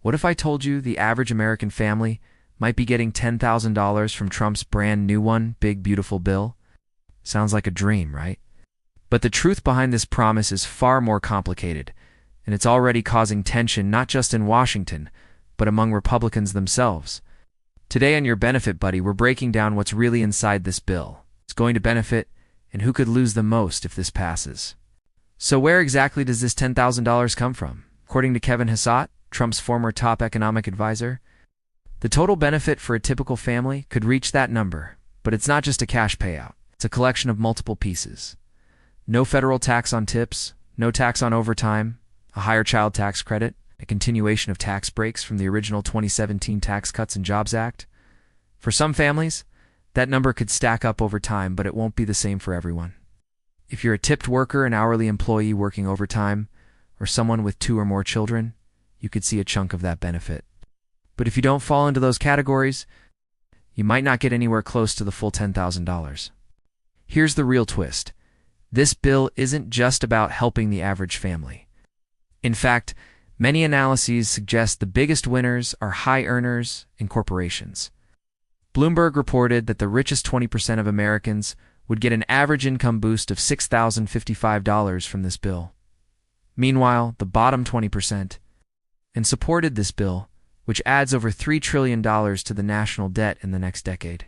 What if I told you the average American family might be getting $10,000 from Trump's brand new one, Big Beautiful Bill? Sounds like a dream, right? But the truth behind this promise is far more complicated, and it's already causing tension not just in Washington, but among Republicans themselves. Today on Your Benefit Buddy, we're breaking down what's really inside this bill. It's going to benefit, and who could lose the most if this passes. So where exactly does this $10,000 come from? According to Kevin Hassett, Trump's former top economic advisor, the total benefit for a typical family could reach that number, but it's not just a cash payout. It's a collection of multiple pieces. No federal tax on tips, no tax on overtime, a higher child tax credit, a continuation of tax breaks from the original 2017 Tax Cuts and Jobs Act. For some families, that number could stack up over time, but it won't be the same for everyone. If you're a tipped worker, an hourly employee working overtime, or someone with 2 or more children, you could see a chunk of that benefit. But if you don't fall into those categories, you might not get anywhere close to the full $10,000. Here's the real twist. This bill isn't just about helping the average family. In fact, many analyses suggest the biggest winners are high earners and corporations. Bloomberg reported that the richest 20% of Americans would get an average income boost of $6,055 from this bill. Meanwhile, the bottom 20% and supported this bill, which adds over $3 trillion to the national debt in the next decade.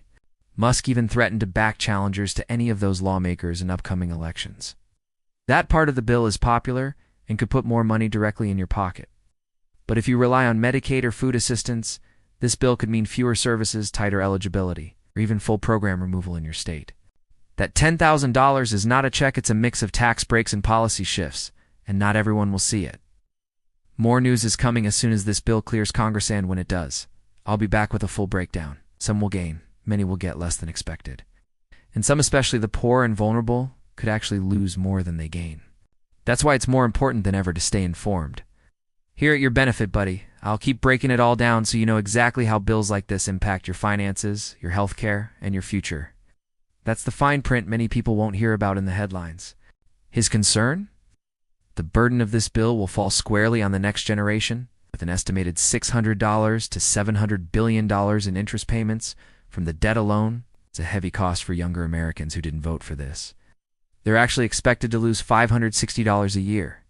Musk even threatened to back challengers to any of those lawmakers in upcoming elections. That part of the bill is popular and could put more money directly in your pocket. But if you rely on Medicaid or food assistance, this bill could mean fewer services, tighter eligibility, or even full program removal in your state. That $10,000 is not a check, it's a mix of tax breaks and policy shifts, and not everyone will see it. More news is coming as soon as this bill clears Congress, and when it does, I'll be back with a full breakdown. Some will gain, many will get less than expected. And some, especially the poor and vulnerable, could actually lose more than they gain. That's why it's more important than ever to stay informed. Here at Your Benefit Buddy, I'll keep breaking it all down so you know exactly how bills like this impact your finances, your health care, and your future. That's the fine print many people won't hear about in the headlines. His concern? The burden of this bill will fall squarely on the next generation, with an estimated $600 to $700 billion in interest payments from the debt alone. It's a heavy cost for younger Americans who didn't vote for this. They're actually expected to lose $560 a year.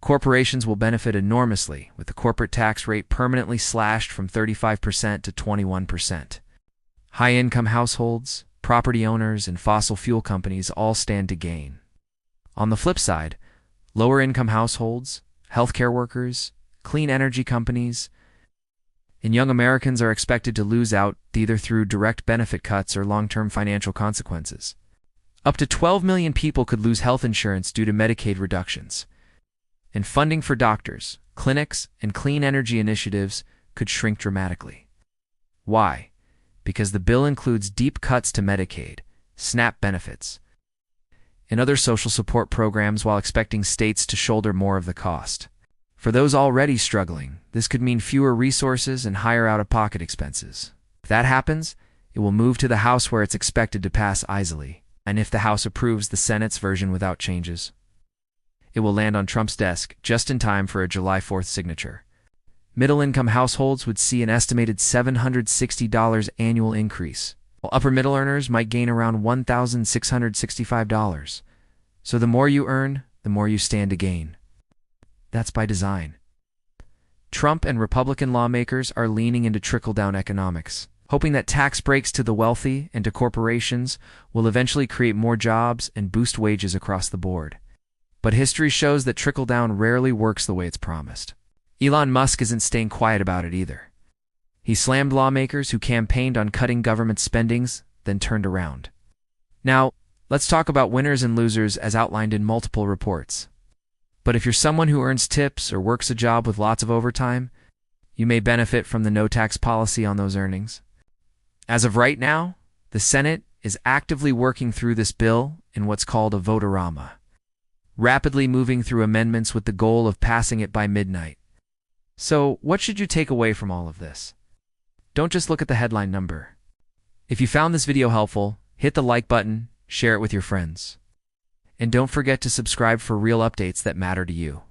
Corporations will benefit enormously, with the corporate tax rate permanently slashed from 35% to 21%. High-income households, property owners, and fossil fuel companies all stand to gain. On the flip side, lower-income households, healthcare workers, clean energy companies, and young Americans are expected to lose out either through direct benefit cuts or long-term financial consequences. Up to 12 million people could lose health insurance due to Medicaid reductions. And funding for doctors, clinics, and clean energy initiatives could shrink dramatically. Why? Because the bill includes deep cuts to Medicaid, SNAP benefits, and other social support programs while expecting states to shoulder more of the cost. For those already struggling, this could mean fewer resources and higher out-of-pocket expenses. If that happens, it will move to the House where it's expected to pass easily. And if the House approves the Senate's version without changes, it will land on Trump's desk just in time for a July 4th signature. Middle-income households would see an estimated $760 annual increase, while upper-middle earners might gain around $1,665. So the more you earn, the more you stand to gain. That's by design. Trump and Republican lawmakers are leaning into trickle-down economics, hoping that tax breaks to the wealthy and to corporations will eventually create more jobs and boost wages across the board. But history shows that trickle-down rarely works the way it's promised. Elon Musk isn't staying quiet about it either. He slammed lawmakers who campaigned on cutting government spendings, then turned around. Now, let's talk about winners and losers as outlined in multiple reports. But if you're someone who earns tips or works a job with lots of overtime, you may benefit from the no-tax policy on those earnings. As of right now, the Senate is actively working through this bill in what's called a vote-a-rama, rapidly moving through amendments with the goal of passing it by midnight. So, what should you take away from all of this? Don't just look at the headline number. If you found this video helpful, hit the like button, share it with your friends. And don't forget to subscribe for real updates that matter to you.